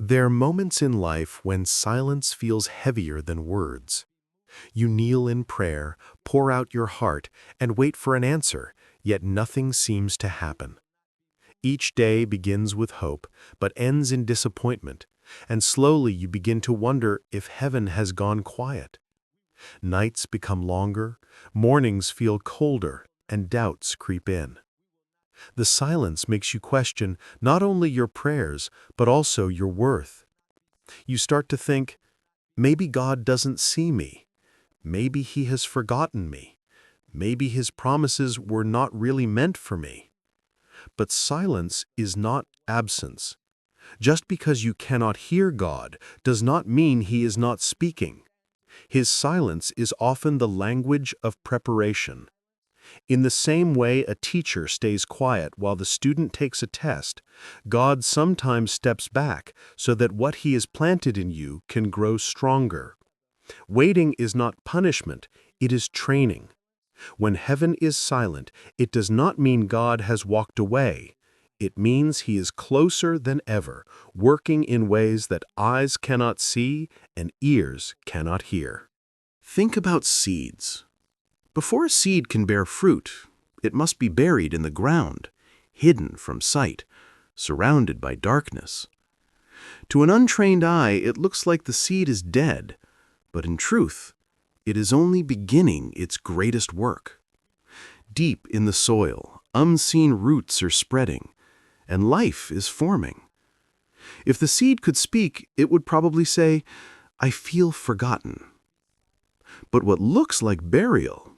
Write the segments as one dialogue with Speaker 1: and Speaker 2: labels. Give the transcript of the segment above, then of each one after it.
Speaker 1: There are moments in life when silence feels heavier than words. You kneel in prayer, pour out your heart, and wait for an answer, yet nothing seems to happen. Each day begins with hope, but ends in disappointment, and slowly you begin to wonder if heaven has gone quiet. Nights become longer, mornings feel colder, and doubts creep in. The silence makes you question not only your prayers, but also your worth. You start to think, maybe God doesn't see me. Maybe He has forgotten me. Maybe His promises were not really meant for me. But silence is not absence. Just because you cannot hear God does not mean He is not speaking. His silence is often the language of preparation. In the same way a teacher stays quiet while the student takes a test, God sometimes steps back so that what He has planted in you can grow stronger. Waiting is not punishment, it is training. When heaven is silent, it does not mean God has walked away. It means He is closer than ever, working in ways that eyes cannot see and ears cannot hear.
Speaker 2: Think about seeds. Before a seed can bear fruit, it must be buried in the ground, hidden from sight, surrounded by darkness. To an untrained eye, it looks like the seed is dead, but in truth, it is only beginning its greatest work. Deep in the soil, unseen roots are spreading, and life is forming. If the seed could speak, it would probably say, "I feel forgotten." But what looks like burial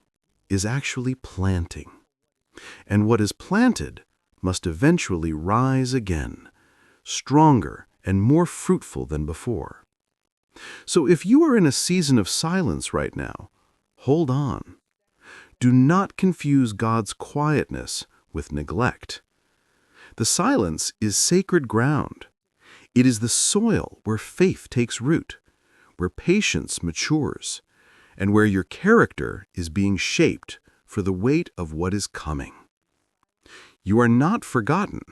Speaker 2: is actually planting. And what is planted must eventually rise again, stronger and more fruitful than before. So if you are in a season of silence right now, hold on. Do not confuse God's quietness with neglect. The silence is sacred ground. It is the soil where faith takes root, where patience matures, and where your character is being shaped for the weight of what is coming. You are not forgotten.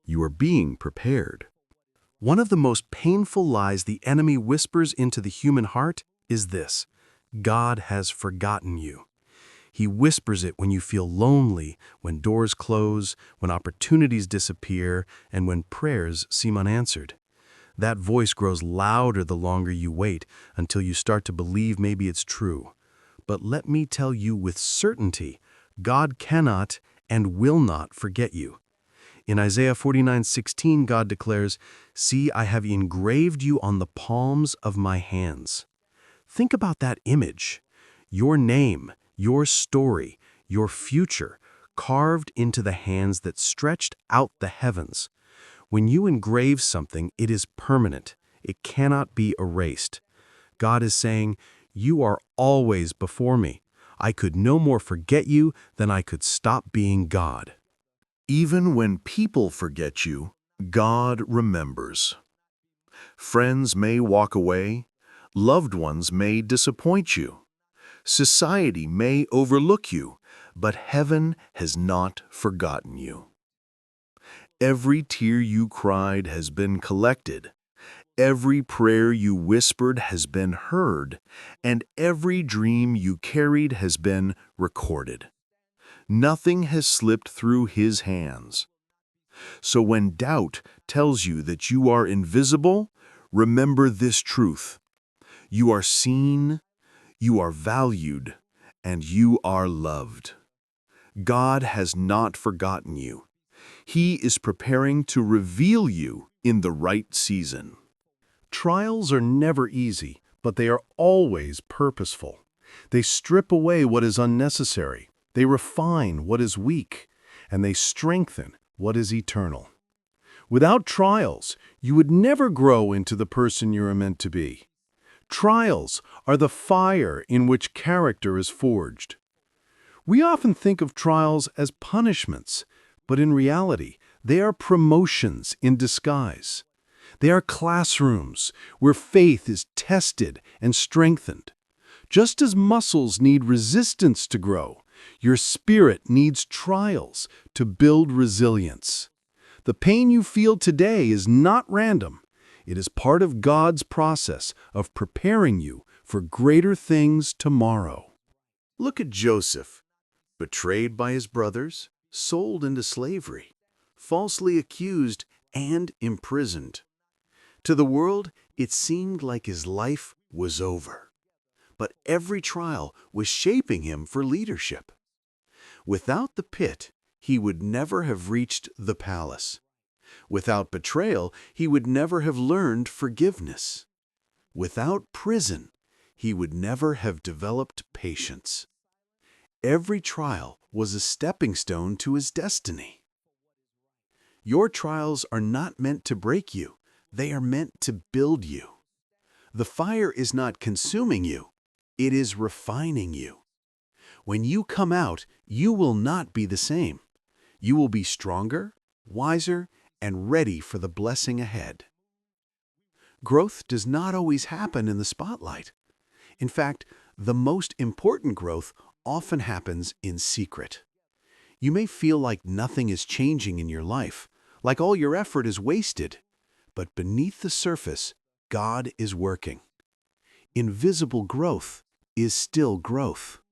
Speaker 2: You are being prepared.
Speaker 1: One of the most painful lies the enemy whispers into the human heart is this: God has forgotten you. He whispers it when you feel lonely, when doors close, when opportunities disappear, and when prayers seem unanswered. That voice grows louder the longer you wait, until you start to believe maybe it's true. But let me tell you with certainty, God cannot and will not forget you. In Isaiah 49:16, God declares, "See, I have engraved you on the palms of my hands." Think about that image. Your name, your story, your future, carved into the hands that stretched out the heavens. When you engrave something, it is permanent. It cannot be erased. God is saying, "You are always before me. I could no more forget you than I could stop being God."
Speaker 3: Even when people forget you, God remembers. Friends may walk away, loved ones may disappoint you, society may overlook you, but heaven has not forgotten you. Every tear you cried has been collected, every prayer you whispered has been heard, and every dream you carried has been recorded. Nothing has slipped through His hands. So when doubt tells you that you are invisible, remember this truth: you are seen, you are valued, and you are loved. God has not forgotten you. He is preparing to reveal you in the right season.
Speaker 1: Trials are never easy, but they are always purposeful. They strip away what is unnecessary. They refine what is weak, and they strengthen what is eternal. Without trials, you would never grow into the person you are meant to be. Trials are the fire in which character is forged. We often think of trials as punishments, but in reality, they are promotions in disguise. They are classrooms where faith is tested and strengthened. Just as muscles need resistance to grow, your spirit needs trials to build resilience. The pain you feel today is not random.
Speaker 3: It is part of God's process of preparing you for greater things tomorrow.
Speaker 2: Look at Joseph, betrayed by his brothers, sold into slavery, falsely accused and imprisoned. To the world, it seemed like his life was over. But every trial was shaping him for leadership. Without the pit, he would never have reached the palace. Without betrayal, he would never have learned forgiveness. Without prison, he would never have developed patience. Every trial was a stepping stone to his destiny. Your trials are not meant to break you. They are meant to build you. The fire is not consuming you. It is refining you. When you come out, you will not be the same. You will be stronger, wiser, and ready for the blessing ahead. Growth does not always happen in the spotlight. In fact, the most important growth often happens in secret. You may feel like nothing is changing in your life, like all your effort is wasted. But beneath the surface, God is working. Invisible growth is still growth.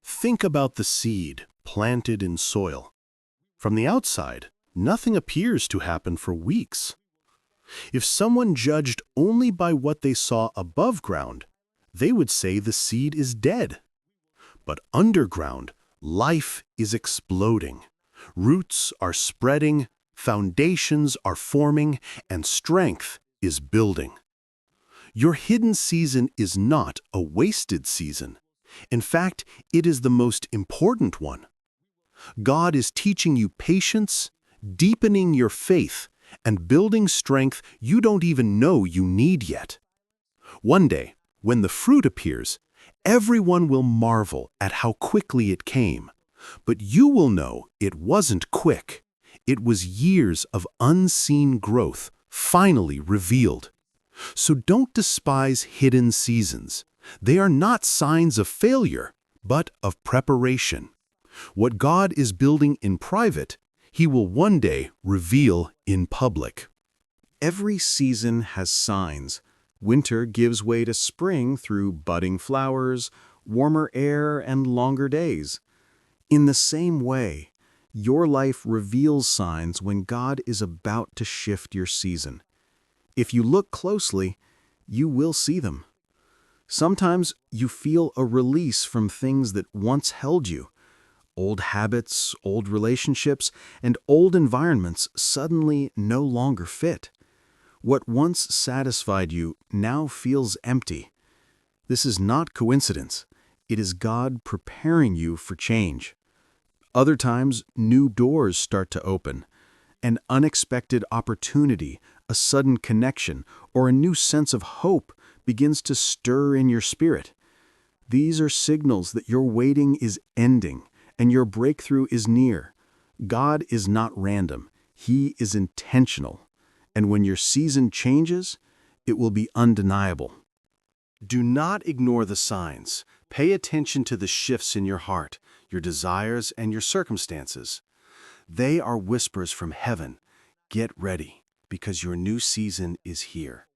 Speaker 3: Think about the seed planted in soil. From the outside, nothing appears to happen for weeks. If someone judged only by what they saw above ground, they would say the seed is dead. But underground, life is exploding. Roots are spreading, foundations are forming, and strength is building. Your hidden season is not a wasted season. In fact, it is the most important one. God is teaching you patience, deepening your faith, and building strength you don't even know you need yet. One day, when the fruit appears, everyone will marvel at how quickly it came. But you will know it wasn't quick. It was years of unseen growth finally revealed. So don't despise hidden seasons. They are not signs of failure, but of preparation. What God is building in private, He will one day reveal in public.
Speaker 2: Every season has signs. Winter gives way to spring through budding flowers, warmer air, and longer days. In the same way, your life reveals signs when God is about to shift your season. If you look closely, you will see them. Sometimes you feel a release from things that once held you. Old habits, old relationships, and old environments suddenly no longer fit. What once satisfied you now feels empty. This is not coincidence. It is God preparing you for change. Other times, new doors start to open. An unexpected opportunity, a sudden connection, or a new sense of hope begins to stir in your spirit. These are signals that your waiting is ending and your breakthrough is near. God is not random. He is intentional. And when your season changes, it will be undeniable. Do not ignore the signs. Pay attention to the shifts in your heart, your desires, and your circumstances. They are whispers from heaven. Get ready, because your new season is here.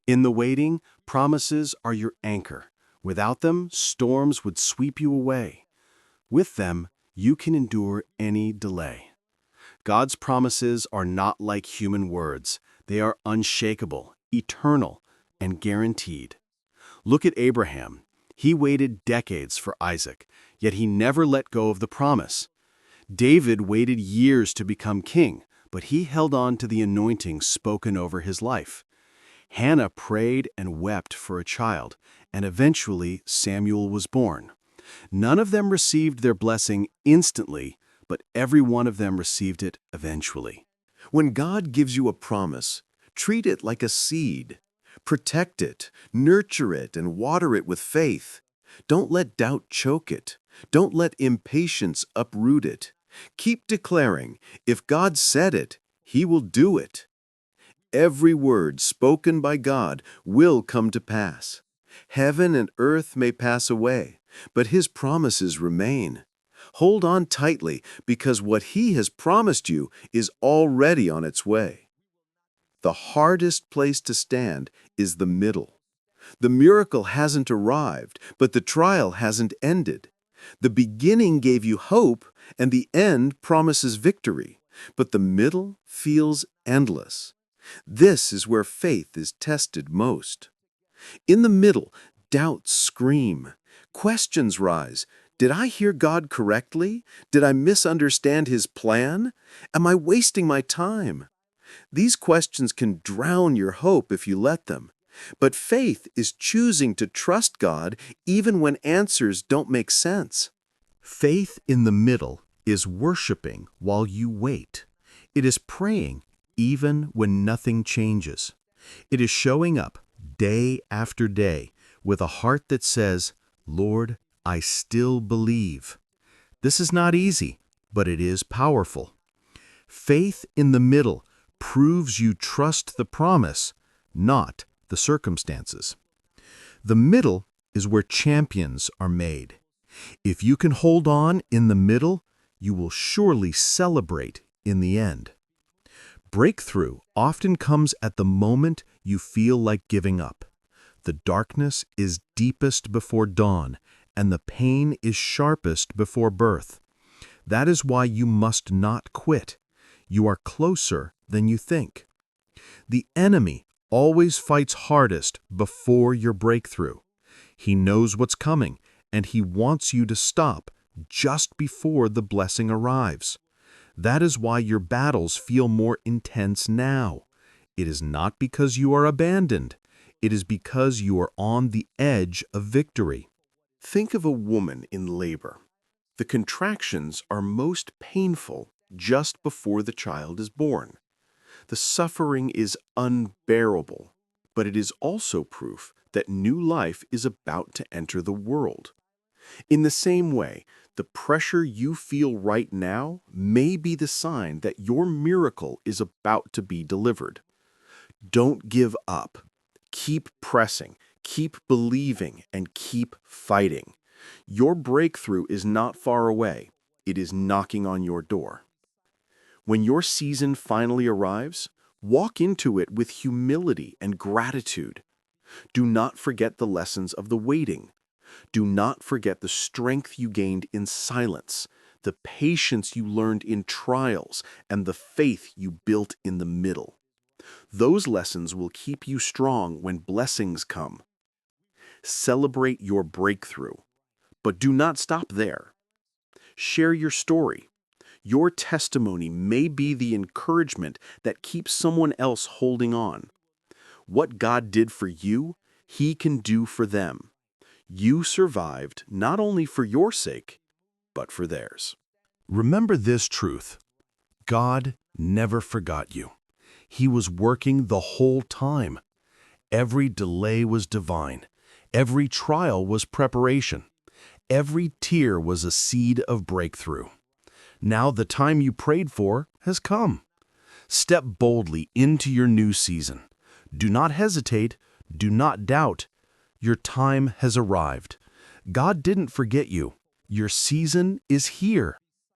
Speaker 2: In the waiting, promises are your anchor. Without them, storms would sweep you away. With them, you can endure any delay. God's promises are not like human words. They are unshakable, eternal, and guaranteed. Look at Abraham. He waited decades for Isaac, yet he never let go of the promise. David waited years to become king, but he held on to the anointing spoken over his life. Hannah prayed and wept for a child, and eventually Samuel was born. None of them received their blessing instantly, but every one of them received it eventually.
Speaker 3: When God gives you a promise, treat it like a seed. Protect it, nurture it, and water it with faith. Don't let doubt choke it. Don't let impatience uproot it. Keep declaring, if God said it, He will do it. Every word spoken by God will come to pass. Heaven and earth may pass away, but His promises remain. Hold on tightly, because what He has promised you is already on its way. The hardest place to stand is the middle. The miracle hasn't arrived, but the trial hasn't ended. The beginning gave you hope, and the end promises victory, but the middle feels endless. This is where faith is tested most. In the middle, doubts scream. Questions rise. Did I hear God correctly? Did I misunderstand His plan? Am I wasting my time? These questions can drown your hope if you let them. But faith is choosing to trust God even when answers don't make sense.
Speaker 2: Faith in the middle is worshiping while you wait. It is praying even when nothing changes. It is showing up day after day with a heart that says, Lord, I still believe. This is not easy, but it is powerful. Faith in the middle proves you trust the promise, not the circumstances. The middle is where champions are made. If you can hold on in the middle, you will surely celebrate in the end. Breakthrough often comes at the moment you feel like giving up. The darkness is deepest before dawn, and the pain is sharpest before birth. That is why you must not quit. You are closer than you think. The enemy always fights hardest before your breakthrough. He knows what's coming, and he wants you to stop just before the blessing arrives. That is why your battles feel more intense now. It is not because you are abandoned. It is because you are on the edge of victory.
Speaker 3: Think of a woman in labor. The contractions are most painful just before the child is born. The suffering is unbearable, but it is also proof that new life is about to enter the world. In the same way, the pressure you feel right now may be the sign that your miracle is about to be delivered. Don't give up. Keep pressing, keep believing, and keep fighting. Your breakthrough is not far away. It is knocking on your door. When your season finally arrives, walk into it with humility and gratitude. Do not forget the lessons of the waiting. Do not forget the strength you gained in silence, the patience you learned in trials, and the faith you built in the middle. Those lessons will keep you strong when blessings come. Celebrate your breakthrough, but do not stop there. Share your story. Your testimony may be the encouragement that keeps someone else holding on. What God did for you, He can do for them. You survived not only for your sake, but for theirs.
Speaker 2: Remember this truth. God never forgot you. He was working the whole time. Every delay was divine. Every trial was preparation. Every tear was a seed of breakthrough. Now the time you prayed for has come. Step boldly into your new season. Do not hesitate. Do not doubt. Your time has arrived. God didn't forget you. Your season is here.